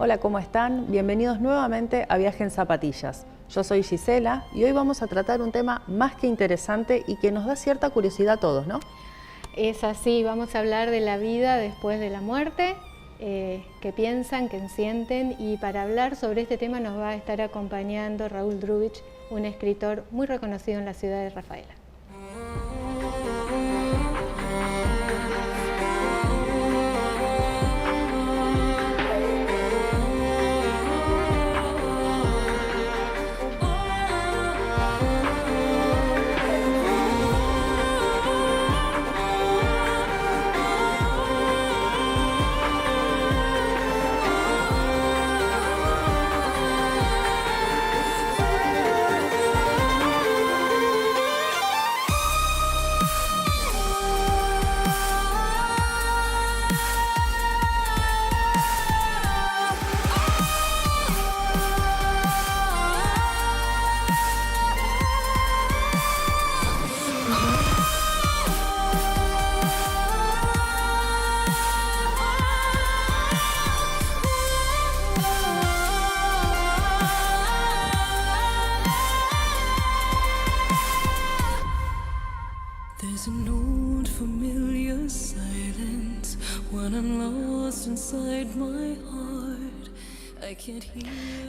Hola, ¿cómo están? Bienvenidos nuevamente a Viaje en Zapatillas. Yo soy Gisela y hoy vamos a tratar un tema más que interesante y que nos da cierta curiosidad a todos, ¿no? Es así, vamos a hablar de la vida después de la muerte, qué piensan, qué sienten, y para hablar sobre este tema nos va a estar acompañando Raúl Drubich, un escritor muy reconocido en la ciudad de Rafaela.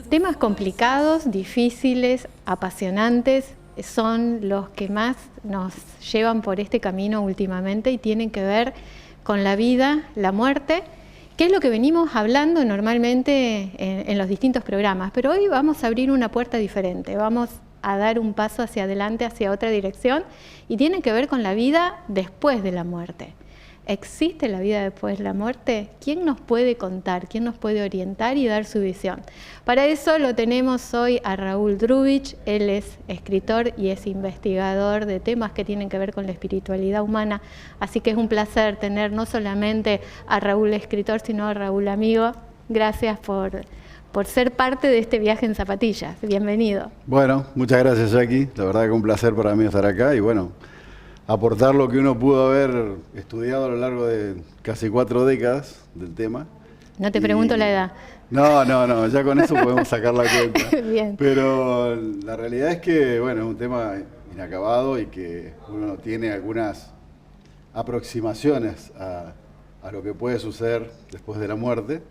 Temas complicados, difíciles, apasionantes son los que más nos llevan por este camino últimamente y tienen que ver con la vida, la muerte, que es lo que venimos hablando normalmente en los distintos programas. Pero hoy vamos a abrir una puerta diferente, vamos a dar un paso hacia adelante, hacia otra dirección, y tiene que ver con la vida después de la muerte. ¿Existe la vida después de la muerte? ¿Quién nos puede contar? ¿Quién nos puede orientar y dar su visión? Para eso lo tenemos hoy a Raúl Drubich. Él es escritor y es investigador de temas que tienen que ver con la espiritualidad humana. Así que es un placer tener no solamente a Raúl escritor, sino a Raúl amigo. Gracias por ser parte de este viaje en zapatillas. Bienvenido. Bueno, muchas gracias, Jackie. La verdad que un placer para mí estar acá y bueno, aportar lo que uno pudo haber estudiado a lo largo de casi 4 décadas del tema. No te pregunto la edad. No, ya con eso podemos sacar la cuenta. Bien. Pero la realidad es que, bueno, es un tema inacabado y que uno tiene algunas aproximaciones a lo que puede suceder después de la muerte,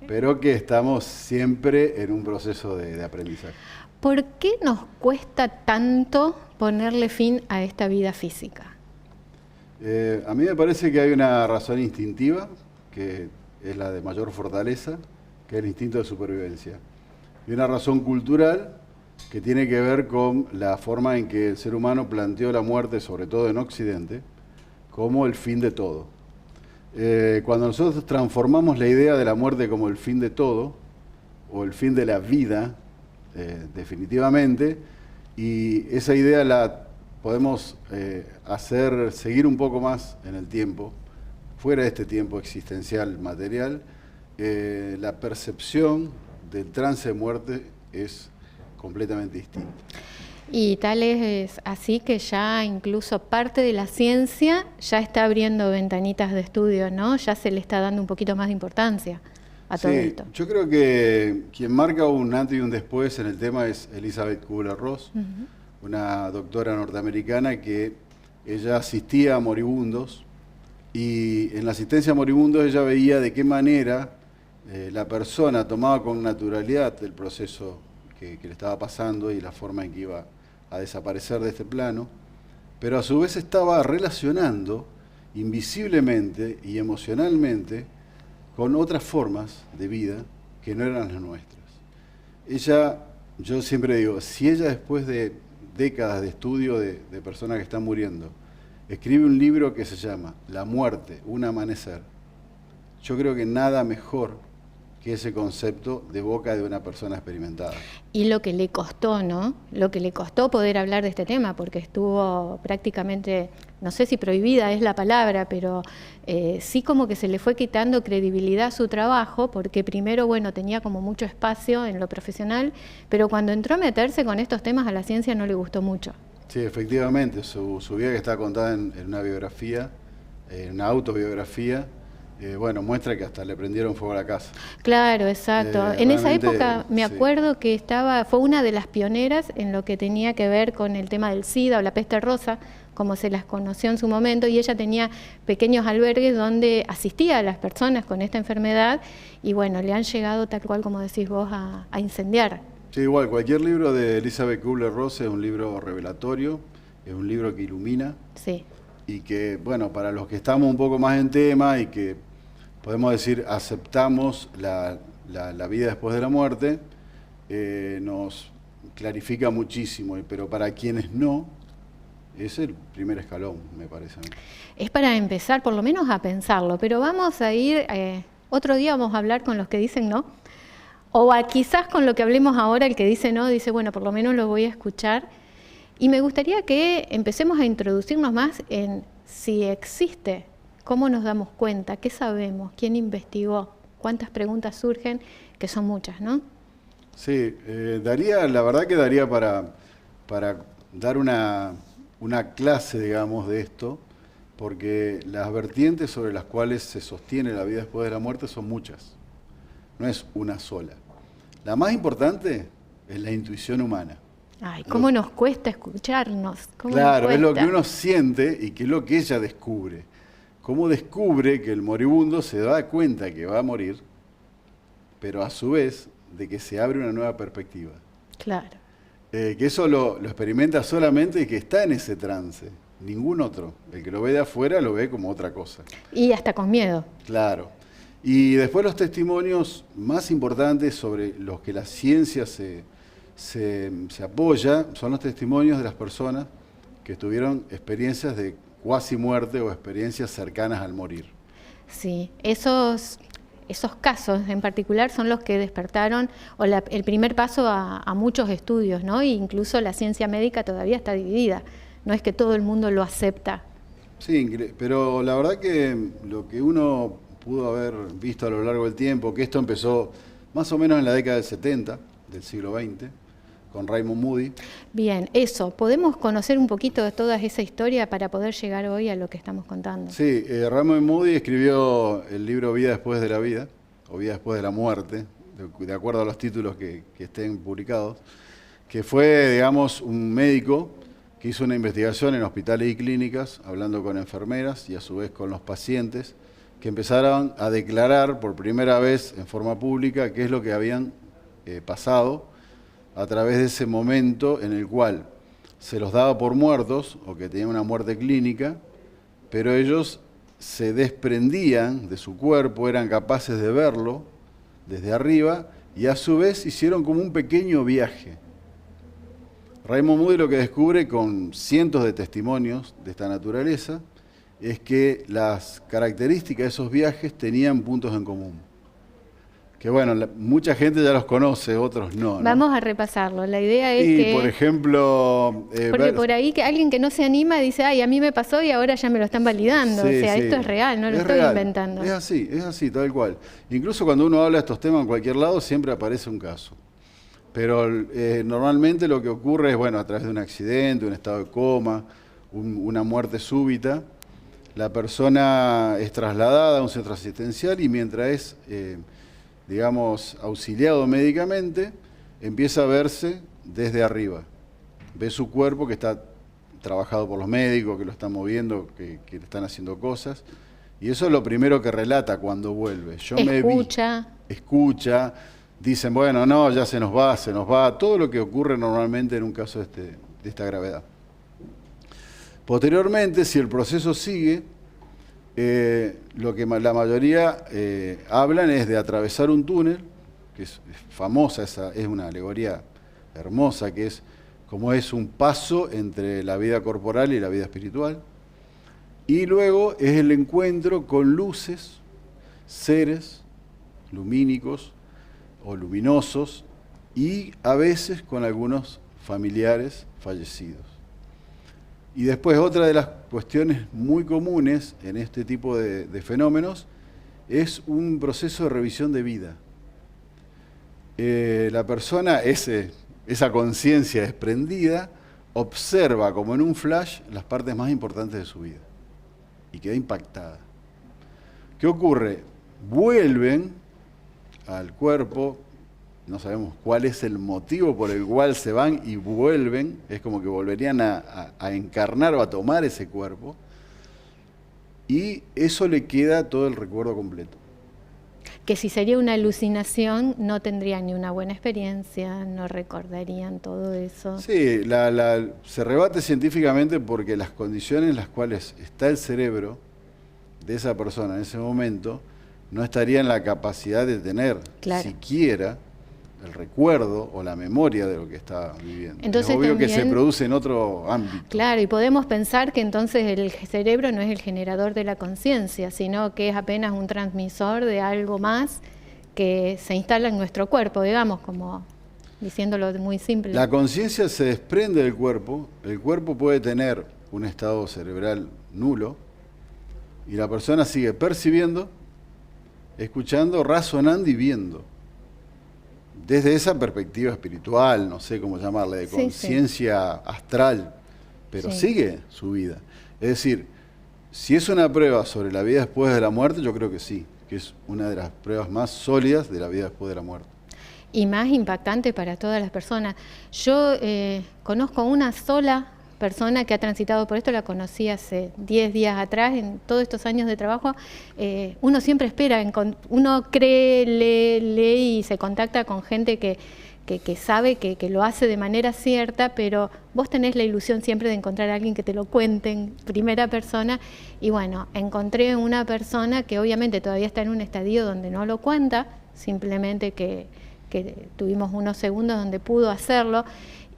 pero que estamos siempre en un proceso de aprendizaje. ¿Por qué nos cuesta tanto ponerle fin a esta vida física? A mí me parece que hay una razón instintiva, que es la de mayor fortaleza, que es el instinto de supervivencia. Y una razón cultural que tiene que ver con la forma en que el ser humano planteó la muerte, sobre todo en Occidente, como el fin de todo. Cuando nosotros transformamos la idea de la muerte como el fin de todo, o el fin de la vida, definitivamente, y esa idea la podemos hacer seguir un poco más en el tiempo, fuera de este tiempo existencial material, la percepción del trance de muerte es completamente distinta. Y tal es así que ya incluso parte de la ciencia ya está abriendo ventanitas de estudio, ¿no? Ya se le está dando un poquito más de importancia a todo esto. Yo creo que quien marca un antes y un después en el tema es Elizabeth Kubler-Ross, una doctora norteamericana que ella asistía a moribundos y en la asistencia a moribundos ella veía de qué manera la persona tomaba con naturalidad el proceso que le estaba pasando y la forma en que iba a desaparecer de este plano, pero a su vez estaba relacionando invisiblemente y emocionalmente con otras formas de vida que no eran las nuestras. Ella, yo siempre digo, si ella después de décadas de estudio de personas que están muriendo, escribe un libro que se llama La muerte, un amanecer, yo creo que nada mejor que ese concepto de boca de una persona experimentada. Y lo que le costó, ¿no? Lo que le costó poder hablar de este tema, porque estuvo prácticamente, no sé si prohibida es la palabra, pero sí como que se le fue quitando credibilidad a su trabajo, porque primero, bueno, tenía como mucho espacio en lo profesional, pero cuando entró a meterse con estos temas a la ciencia no le gustó mucho. Sí, efectivamente, su vida que está contada en una biografía, en una autobiografía, bueno, muestra que hasta le prendieron fuego a la casa. Claro, exacto. En esa época me sí. acuerdo que fue una de las pioneras en lo que tenía que ver con el tema del SIDA o la peste rosa, como se las conoció en su momento, y ella tenía pequeños albergues donde asistía a las personas con esta enfermedad y bueno, le han llegado tal cual como decís vos a incendiar. Sí, igual, cualquier libro de Elizabeth Kubler-Ross es un libro revelatorio, es un libro que ilumina. Sí. Y que, bueno, para los que estamos un poco más en tema y que podemos decir aceptamos la vida después de la muerte, nos clarifica muchísimo, pero para quienes no, es el primer escalón, me parece a mí. Es para empezar por lo menos a pensarlo, pero vamos a ir, otro día vamos a hablar con los que dicen no, o quizás con lo que hablemos ahora, el que dice no, dice bueno, por lo menos lo voy a escuchar. Y me gustaría que empecemos a introducirnos más en si existe, cómo nos damos cuenta, qué sabemos, quién investigó, cuántas preguntas surgen, que son muchas, ¿no? Sí, la verdad que daría para dar una clase, digamos, de esto, porque las vertientes sobre las cuales se sostiene la vida después de la muerte son muchas, no es una sola. La más importante es la intuición humana. Ay, ¿cómo nos cuesta escucharnos? Claro, es lo que uno siente y que es lo que ella descubre. Cómo descubre que el moribundo se da cuenta que va a morir, pero a su vez de que se abre una nueva perspectiva. Claro. Que eso lo experimenta solamente el que está en ese trance, ningún otro. El que lo ve de afuera lo ve como otra cosa. Y hasta con miedo. Claro. Y después los testimonios más importantes sobre los que la ciencia se apoya son los testimonios de las personas que tuvieron experiencias de cuasi muerte o experiencias cercanas al morir. Sí, esos casos en particular son los que despertaron el primer paso a muchos estudios, ¿no? E incluso la ciencia médica todavía está dividida, no es que todo el mundo lo acepta. Sí, pero la verdad que lo que uno pudo haber visto a lo largo del tiempo, que esto empezó más o menos en la década del 70 del siglo XX, con Raymond Moody. Bien, eso, ¿podemos conocer un poquito de toda esa historia para poder llegar hoy a lo que estamos contando? Sí, Raymond Moody escribió el libro Vida después de la vida, o Vida después de la muerte, de acuerdo a los títulos que estén publicados, que fue, digamos, un médico que hizo una investigación en hospitales y clínicas, hablando con enfermeras y a su vez con los pacientes, que empezaron a declarar por primera vez en forma pública qué es lo que habían pasado a través de ese momento en el cual se los daba por muertos o que tenían una muerte clínica, pero ellos se desprendían de su cuerpo, eran capaces de verlo desde arriba y a su vez hicieron como un pequeño viaje. Raymond Moody lo que descubre con cientos de testimonios de esta naturaleza es que las características de esos viajes tenían puntos en común. Que bueno, mucha gente ya los conoce, otros no, ¿no? Vamos a repasarlo. La idea es que... por ejemplo... porque por ahí que alguien que no se anima dice, ay, a mí me pasó y ahora ya me lo están validando. Sí, o sea, sí. esto es real, no lo estoy inventando. Es así, tal cual. Incluso cuando uno habla de estos temas en cualquier lado, siempre aparece un caso. Pero normalmente lo que ocurre es, bueno, a través de un accidente, un estado de coma, una muerte súbita, la persona es trasladada a un centro asistencial y mientras es... digamos, auxiliado médicamente, empieza a verse desde arriba. Ve su cuerpo que está trabajado por los médicos, que lo están moviendo, que le están haciendo cosas. Y eso es lo primero que relata cuando vuelve. Escucha, dicen, bueno, no, ya se nos va. Todo lo que ocurre normalmente en un caso de esta gravedad. Posteriormente, si el proceso sigue, lo que la mayoría hablan es de atravesar un túnel, que es famosa, es una alegoría hermosa, que es como es un paso entre la vida corporal y la vida espiritual, y luego es el encuentro con luces, seres lumínicos o luminosos, y a veces con algunos familiares fallecidos. Y después otra de las cuestiones muy comunes en este tipo de fenómenos es un proceso de revisión de vida. La persona, esa conciencia desprendida, observa como en un flash las partes más importantes de su vida y queda impactada. ¿Qué ocurre? Vuelven al cuerpo, no sabemos cuál es el motivo por el cual se van y vuelven, es como que volverían a encarnar o a tomar ese cuerpo, y eso le queda todo el recuerdo completo. Que si sería una alucinación, no tendrían ni una buena experiencia, no recordarían todo eso. Sí, se rebate científicamente porque las condiciones en las cuales está el cerebro de esa persona en ese momento no estaría en la capacidad de tener siquiera el recuerdo o la memoria de lo que está viviendo. Entonces, es obvio también, que se produce en otro ámbito. Claro, y podemos pensar que entonces el cerebro no es el generador de la conciencia, sino que es apenas un transmisor de algo más que se instala en nuestro cuerpo, digamos, como diciéndolo muy simple. La conciencia se desprende del cuerpo, el cuerpo puede tener un estado cerebral nulo, y la persona sigue percibiendo, escuchando, razonando y viendo. Desde esa perspectiva espiritual, no sé cómo llamarle, de conciencia astral, pero sigue su vida. Es decir, si es una prueba sobre la vida después de la muerte, yo creo que sí, que es una de las pruebas más sólidas de la vida después de la muerte. Y más impactante para todas las personas. Yo conozco una sola persona que ha transitado por esto, la conocí hace 10 días atrás, en todos estos años de trabajo. Uno siempre espera, uno cree, lee y se contacta con gente que sabe que lo hace de manera cierta, pero vos tenés la ilusión siempre de encontrar a alguien que te lo cuente en primera persona, y bueno, encontré una persona que obviamente todavía está en un estadio donde no lo cuenta, simplemente que tuvimos unos segundos donde pudo hacerlo,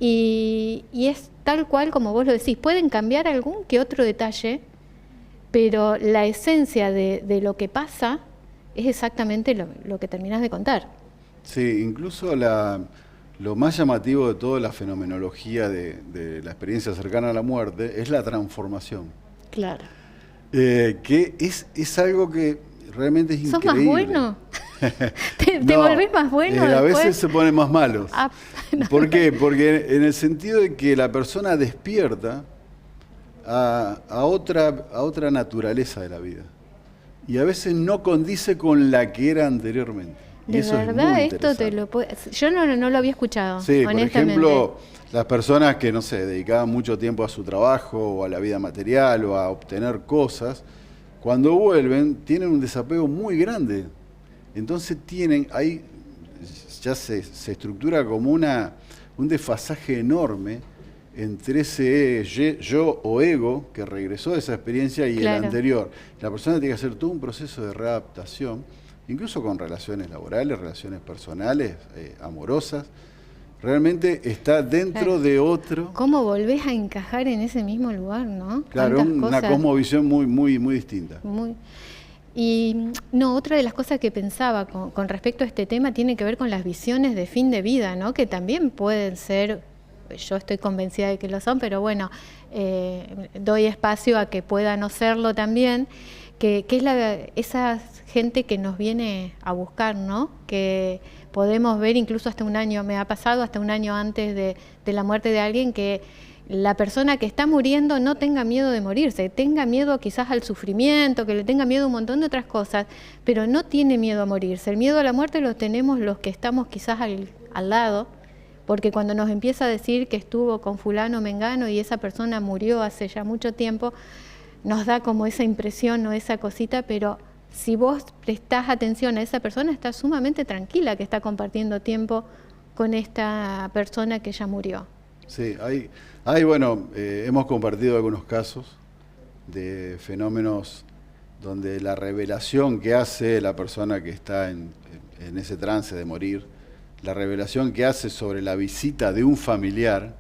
y es tal cual como vos lo decís, pueden cambiar algún que otro detalle, pero la esencia de lo que pasa es exactamente lo que terminás de contar. Sí, incluso lo más llamativo de toda la fenomenología de la experiencia cercana a la muerte es la transformación. Claro. Que es algo que realmente es increíble. ¿Sos más bueno? ¿Te volvés más bueno a después? veces se ponen más malos. No. ¿Por qué? Porque en el sentido de que la persona despierta a otra naturaleza de la vida. Y a veces no condice con la que era anteriormente. Y ¿De eso verdad es muy esto te lo puede...? Yo no lo había escuchado, sí, honestamente. por ejemplo, las personas que, no sé, dedicaban mucho tiempo a su trabajo o a la vida material o a obtener cosas, cuando vuelven tienen un desapego muy grande. Entonces ahí ya se estructura como un desfasaje enorme entre ese yo o ego que regresó de esa experiencia y el anterior. La persona tiene que hacer todo un proceso de readaptación, incluso con relaciones laborales, relaciones personales, amorosas. Realmente está dentro de otro. ¿Cómo volvés a encajar en ese mismo lugar, no? Claro, una cosmovisión muy distinta. Y no, otra de las cosas que pensaba con respecto a este tema tiene que ver con las visiones de fin de vida, ¿no? Que también pueden ser, yo estoy convencida de que lo son, pero bueno, doy espacio a que pueda no serlo también, que es esa gente que nos viene a buscar, ¿no? Que podemos ver incluso hasta un año, me ha pasado hasta un año antes de la muerte de alguien, que la persona que está muriendo no tenga miedo de morirse, tenga miedo quizás al sufrimiento, que le tenga miedo a un montón de otras cosas, pero no tiene miedo a morirse. El miedo a la muerte lo tenemos los que estamos quizás al lado, porque cuando nos empieza a decir que estuvo con fulano mengano y esa persona murió hace ya mucho tiempo, nos da como esa impresión o esa cosita, pero si vos prestás atención a esa persona, está sumamente tranquila que está compartiendo tiempo con esta persona que ya murió. Sí, hemos compartido algunos casos de fenómenos donde la revelación que hace la persona que está en ese trance de morir, la revelación que hace sobre la visita de un familiar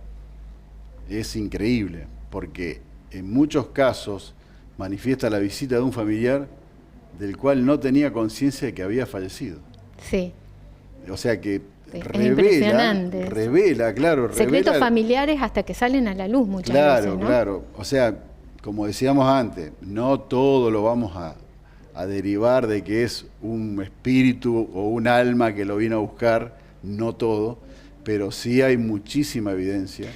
es increíble, porque en muchos casos manifiesta la visita de un familiar del cual no tenía conciencia de que había fallecido. Sí. O sea que revela, claro. Secretos familiares hasta que salen a la luz muchas veces, ¿no? Claro. O sea, como decíamos antes, no todo lo vamos a derivar de que es un espíritu o un alma que lo vino a buscar, no todo, pero sí hay muchísima evidencia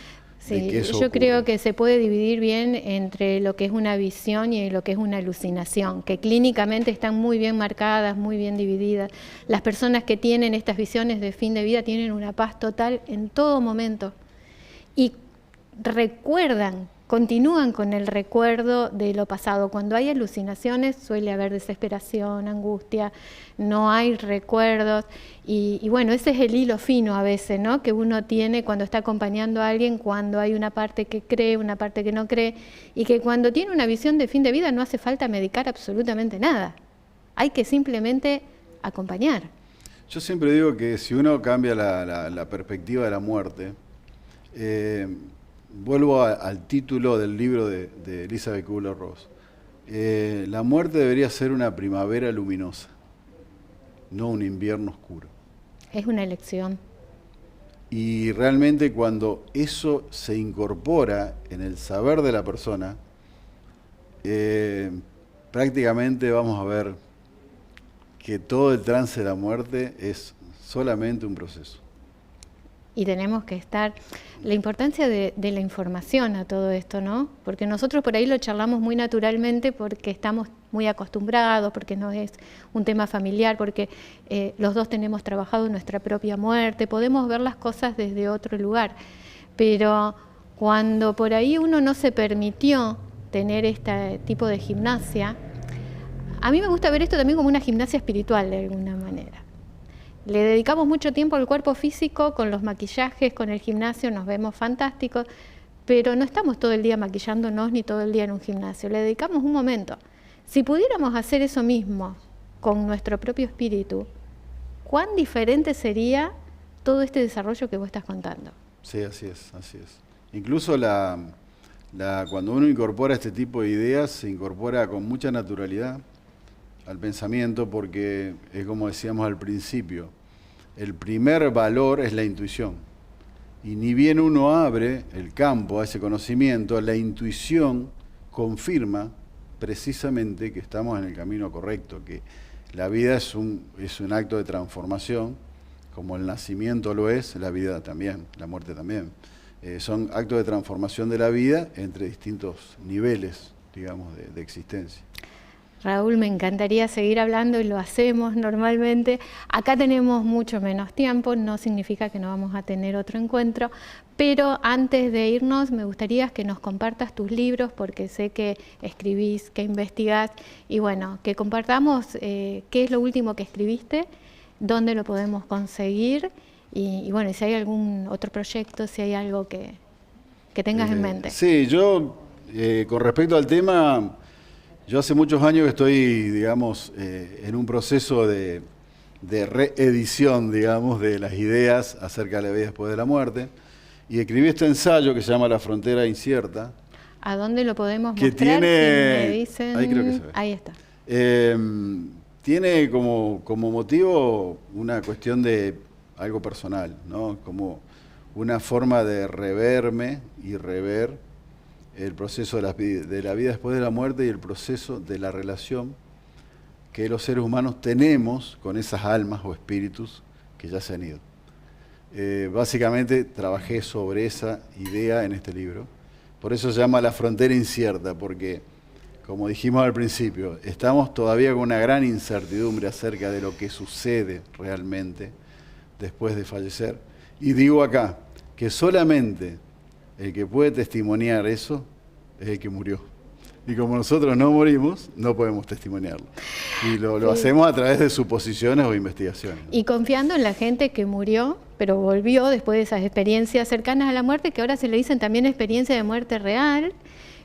Sí, que eso yo ocurre. creo que se puede dividir bien entre lo que es una visión y lo que es una alucinación, que clínicamente están muy bien marcadas, muy bien divididas. Las personas que tienen estas visiones de fin de vida tienen una paz total en todo momento y recuerdan, continúan con el recuerdo de lo pasado. Cuando hay alucinaciones suele haber desesperación, angustia, no hay recuerdos y bueno, ese es el hilo fino a veces, ¿no?, que uno tiene cuando está acompañando a alguien, cuando hay una parte que cree, una parte que no cree, y que cuando tiene una visión de fin de vida no hace falta medicar absolutamente nada, hay que simplemente acompañar. Yo siempre digo que si uno cambia la perspectiva de la muerte, vuelvo al título del libro de Elizabeth Kubler-Ross. La muerte debería ser una primavera luminosa, no un invierno oscuro. Es una elección. Y realmente cuando eso se incorpora en el saber de la persona, prácticamente vamos a ver que todo el trance de la muerte es solamente un proceso. Y tenemos que estar, la importancia de la información a todo esto, ¿no? Porque nosotros por ahí lo charlamos muy naturalmente porque estamos muy acostumbrados, porque no es un tema familiar, porque los dos tenemos trabajado nuestra propia muerte, podemos ver las cosas desde otro lugar. Pero cuando por ahí uno no se permitió tener este tipo de gimnasia, a mí me gusta ver esto también como una gimnasia espiritual de alguna manera. Le dedicamos mucho tiempo al cuerpo físico, con los maquillajes, con el gimnasio, nos vemos fantásticos, pero no estamos todo el día maquillándonos ni todo el día en un gimnasio, le dedicamos un momento. Si pudiéramos hacer eso mismo con nuestro propio espíritu, ¿cuán diferente sería todo este desarrollo que vos estás contando? Sí, así es, así es. Incluso cuando uno incorpora este tipo de ideas, se incorpora con mucha naturalidad al pensamiento, porque es como decíamos al principio, el primer valor es la intuición. Y ni bien uno abre el campo a ese conocimiento, la intuición confirma precisamente que estamos en el camino correcto, que la vida es un acto de transformación, como el nacimiento lo es, la vida también, la muerte también. Son actos de transformación de la vida entre distintos niveles, digamos, de existencia. Raúl, me encantaría seguir hablando y lo hacemos normalmente. Acá tenemos mucho menos tiempo, no significa que no vamos a tener otro encuentro, pero antes de irnos me gustaría que nos compartas tus libros, porque sé que escribís, que investigás, y bueno, que compartamos qué es lo último que escribiste, dónde lo podemos conseguir, y bueno, si hay algún otro proyecto, si hay algo que tengas en mente. Sí, yo con respecto al tema, yo hace muchos años que estoy, digamos, en un proceso de reedición, digamos, de las ideas acerca de la vida después de la muerte, y escribí este ensayo que se llama La frontera incierta. ¿A dónde lo podemos que mostrar? tiene, Si me dicen... ahí creo que se ve. Ahí está. Tiene como motivo una cuestión de algo personal, ¿no? Como una forma de reverme y rever el proceso de la vida después de la muerte y el proceso de la relación que los seres humanos tenemos con esas almas o espíritus que ya se han ido. Básicamente trabajé sobre esa idea en este libro. Por eso se llama La frontera incierta, porque, como dijimos al principio, estamos todavía con una gran incertidumbre acerca de lo que sucede realmente después de fallecer. Y digo acá que solamente el que puede testimoniar eso es el que murió. Y como nosotros no morimos, no podemos testimoniarlo. Y lo hacemos a través de suposiciones o investigaciones. Y confiando en la gente que murió, pero volvió después de esas experiencias cercanas a la muerte, que ahora se le dicen también experiencia de muerte real.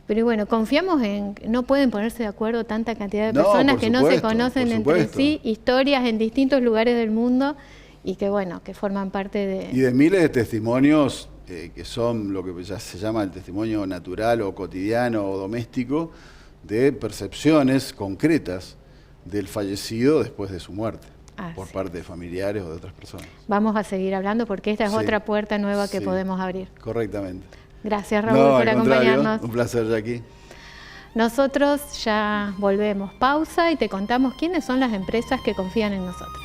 Pero bueno, confiamos en que no pueden ponerse de acuerdo tanta cantidad de personas que no se conocen entre sí, historias en distintos lugares del mundo y que bueno, que forman parte de... Y de miles de testimonios que son lo que ya se llama el testimonio natural o cotidiano o doméstico, de percepciones concretas del fallecido después de su muerte, por parte de familiares o de otras personas. Vamos a seguir hablando porque esta es otra puerta nueva que podemos abrir. Correctamente. Gracias, Raúl, por acompañarnos. Un placer, Jackie. Nosotros ya volvemos. Pausa y te contamos quiénes son las empresas que confían en nosotros.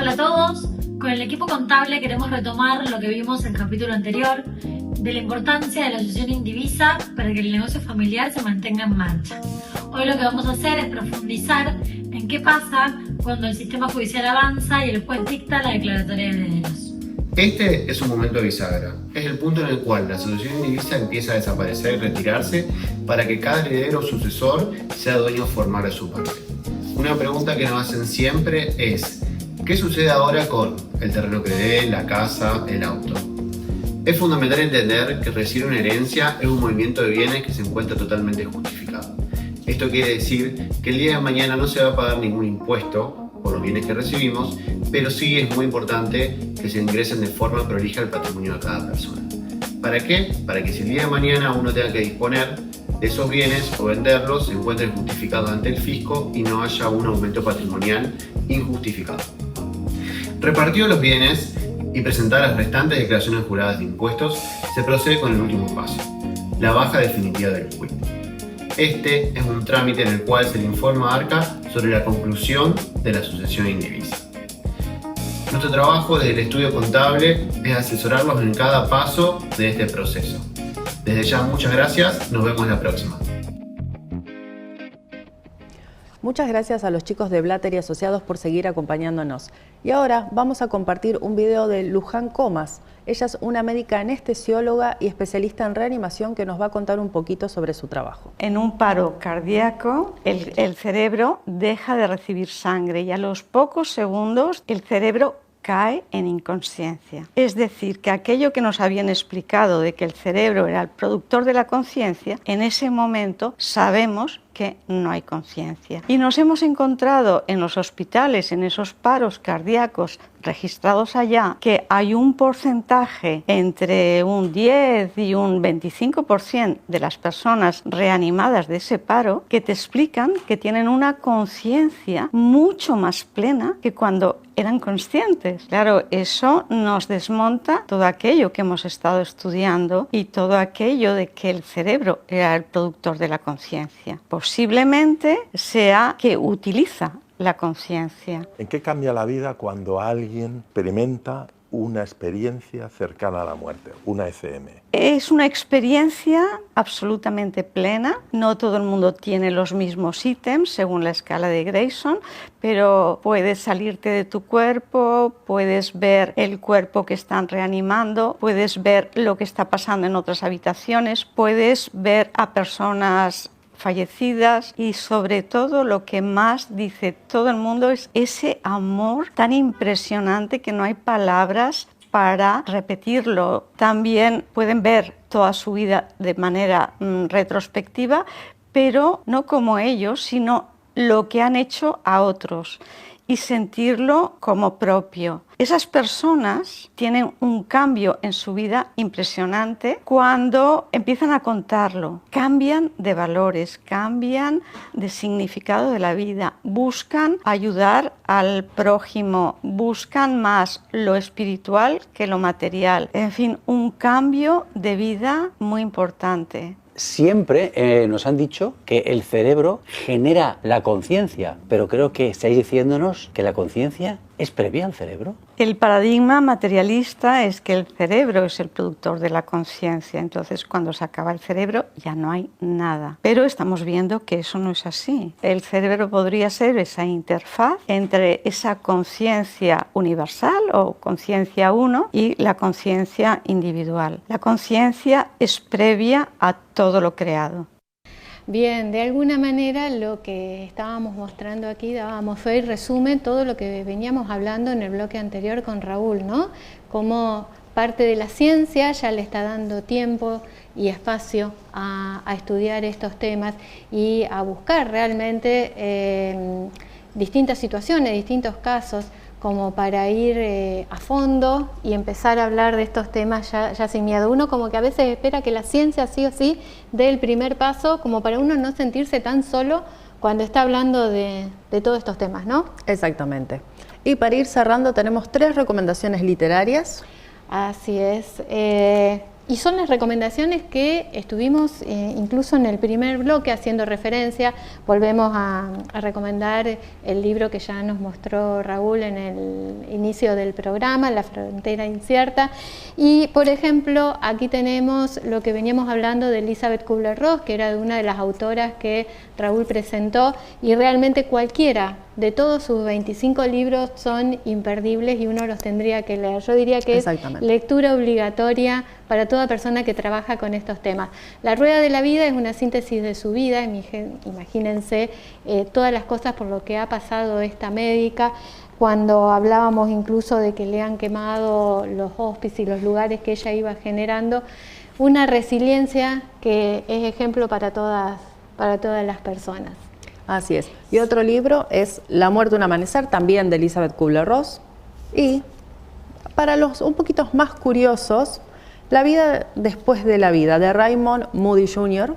Hola a todos, con el equipo contable queremos retomar lo que vimos en el capítulo anterior de la importancia de la asociación indivisa para que el negocio familiar se mantenga en marcha. Hoy lo que vamos a hacer es profundizar en qué pasa cuando el sistema judicial avanza y el juez dicta la declaratoria de herederos. Este es un momento bisagra, es el punto en el cual la asociación indivisa empieza a desaparecer y retirarse para que cada heredero o sucesor sea dueño formal de su parte. Una pregunta que nos hacen siempre es: ¿qué sucede ahora con el terreno que heredé, la casa, el auto? Es fundamental entender que recibir una herencia es un movimiento de bienes que se encuentra totalmente justificado. Esto quiere decir que el día de mañana no se va a pagar ningún impuesto por los bienes que recibimos, pero sí es muy importante que se ingresen de forma prolija al patrimonio de cada persona. ¿Para qué? Para que si el día de mañana uno tenga que disponer de esos bienes o venderlos, se encuentren justificados ante el fisco y no haya un aumento patrimonial injustificado. Repartidos los bienes y presentadas las restantes declaraciones juradas de impuestos, se procede con el último paso, la baja definitiva del quit. Este es un trámite en el cual se le informa a ARCA sobre la conclusión de la sucesión indivisa. Nuestro trabajo desde el estudio contable es asesorarlos en cada paso de este proceso. Desde ya, muchas gracias, nos vemos la próxima. Muchas gracias a los chicos de Blatter y Asociados por seguir acompañándonos. Y ahora vamos a compartir un video de Luján Comas. Ella es una médica anestesióloga y especialista en reanimación que nos va a contar un poquito sobre su trabajo. En un paro cardíaco, el cerebro deja de recibir sangre y a los pocos segundos el cerebro cae en inconsciencia. Es decir, que aquello que nos habían explicado de que el cerebro era el productor de la conciencia, en ese momento sabemos que no hay conciencia. Y nos hemos encontrado en los hospitales, en esos paros cardíacos registrados allá, que hay un porcentaje entre un 10 y un 25% de las personas reanimadas de ese paro que te explican que tienen una conciencia mucho más plena que cuando eran conscientes. Claro, eso nos desmonta todo aquello que hemos estado estudiando y todo aquello de que el cerebro era el productor de la conciencia. Posiblemente sea que utiliza la conciencia. ¿En qué cambia la vida cuando alguien experimenta una experiencia cercana a la muerte, una ECM? Es una experiencia absolutamente plena. No todo el mundo tiene los mismos ítems según la escala de Grayson, pero puedes salirte de tu cuerpo, puedes ver el cuerpo que están reanimando, puedes ver lo que está pasando en otras habitaciones, puedes ver a personas fallecidas y sobre todo lo que más dice todo el mundo es ese amor tan impresionante que no hay palabras para repetirlo. También pueden ver toda su vida de manera retrospectiva, pero no como ellos, sino lo que han hecho a otros y sentirlo como propio. Esas personas tienen un cambio en su vida impresionante cuando empiezan a contarlo. Cambian de valores, cambian de significado de la vida, buscan ayudar al prójimo, buscan más lo espiritual que lo material. En fin, un cambio de vida muy importante. Siempre nos han dicho que el cerebro genera la conciencia, pero creo que estáis diciéndonos que la conciencia es previa al cerebro. El paradigma materialista es que el cerebro es el productor de la conciencia, entonces cuando se acaba el cerebro ya no hay nada. Pero estamos viendo que eso no es así. El cerebro podría ser esa interfaz entre esa conciencia universal o conciencia uno y la conciencia individual. La conciencia es previa a todo lo creado. Bien, de alguna manera lo que estábamos mostrando aquí, dábamos fe y resumen todo lo que veníamos hablando en el bloque anterior con Raúl, ¿no? Como parte de la ciencia ya le está dando tiempo y espacio a estudiar estos temas y a buscar realmente distintas situaciones, distintos casos, como para ir a fondo y empezar a hablar de estos temas ya sin miedo. Uno como que a veces espera que la ciencia sí o sí dé el primer paso, como para uno no sentirse tan solo cuando está hablando de todos estos temas, ¿no? Exactamente. Y para ir cerrando tenemos 3 recomendaciones literarias. Así es. Y son las recomendaciones que estuvimos incluso en el primer bloque haciendo referencia. Volvemos a recomendar el libro que ya nos mostró Raúl en el inicio del programa, La frontera incierta. Y, por ejemplo, aquí tenemos lo que veníamos hablando de Elizabeth Kubler-Ross, que era de una de las autoras que Raúl presentó, y realmente cualquiera de todos sus 25 libros son imperdibles y uno los tendría que leer. Yo diría que es lectura obligatoria para toda persona que trabaja con estos temas. La rueda de la vida es una síntesis de su vida. Imagínense todas las cosas por lo que ha pasado esta médica. Cuando hablábamos incluso de que le han quemado los hospices y los lugares que ella iba generando, una resiliencia que es ejemplo para todas las personas. Así es. Y otro libro es La muerte un amanecer, también de Elizabeth Kubler-Ross. Y para los un poquito más curiosos, La vida después de la vida, de Raymond Moody Jr.,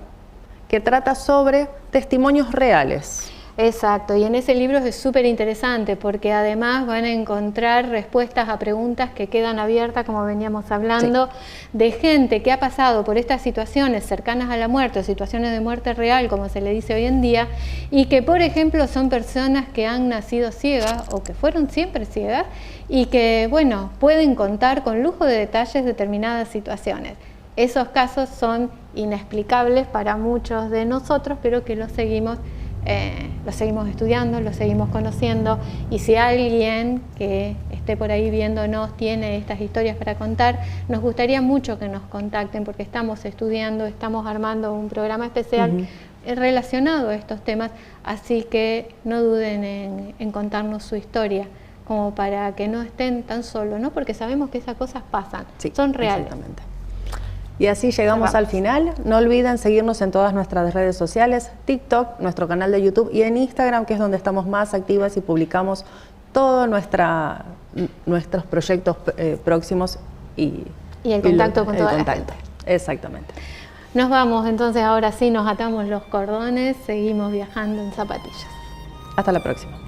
que trata sobre testimonios reales. Exacto, y en ese libro es súper interesante porque además van a encontrar respuestas a preguntas que quedan abiertas, como veníamos hablando, de gente que ha pasado por estas situaciones cercanas a la muerte, o situaciones de muerte real, como se le dice hoy en día, y que, por ejemplo, son personas que han nacido ciegas o que fueron siempre ciegas y que, bueno, pueden contar con lujo de detalles determinadas situaciones. Esos casos son inexplicables para muchos de nosotros, pero que los seguimos estudiando, los seguimos conociendo, y si alguien que esté por ahí viéndonos tiene estas historias para contar, nos gustaría mucho que nos contacten porque estamos estudiando, estamos armando un programa especial relacionado a estos temas, así que no duden en contarnos su historia, como para que no estén tan solos, ¿no? Porque sabemos que esas cosas pasan, son reales. Exactamente. Y así llegamos al final. No olviden seguirnos en todas nuestras redes sociales, TikTok, nuestro canal de YouTube y en Instagram, que es donde estamos más activas y publicamos todos nuestros proyectos próximos y el contacto con toda la gente. Exactamente. Nos vamos, entonces ahora sí nos atamos los cordones, seguimos viajando en zapatillas. Hasta la próxima.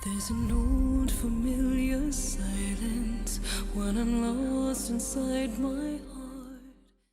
There's an old familiar silence when I'm lost inside my heart.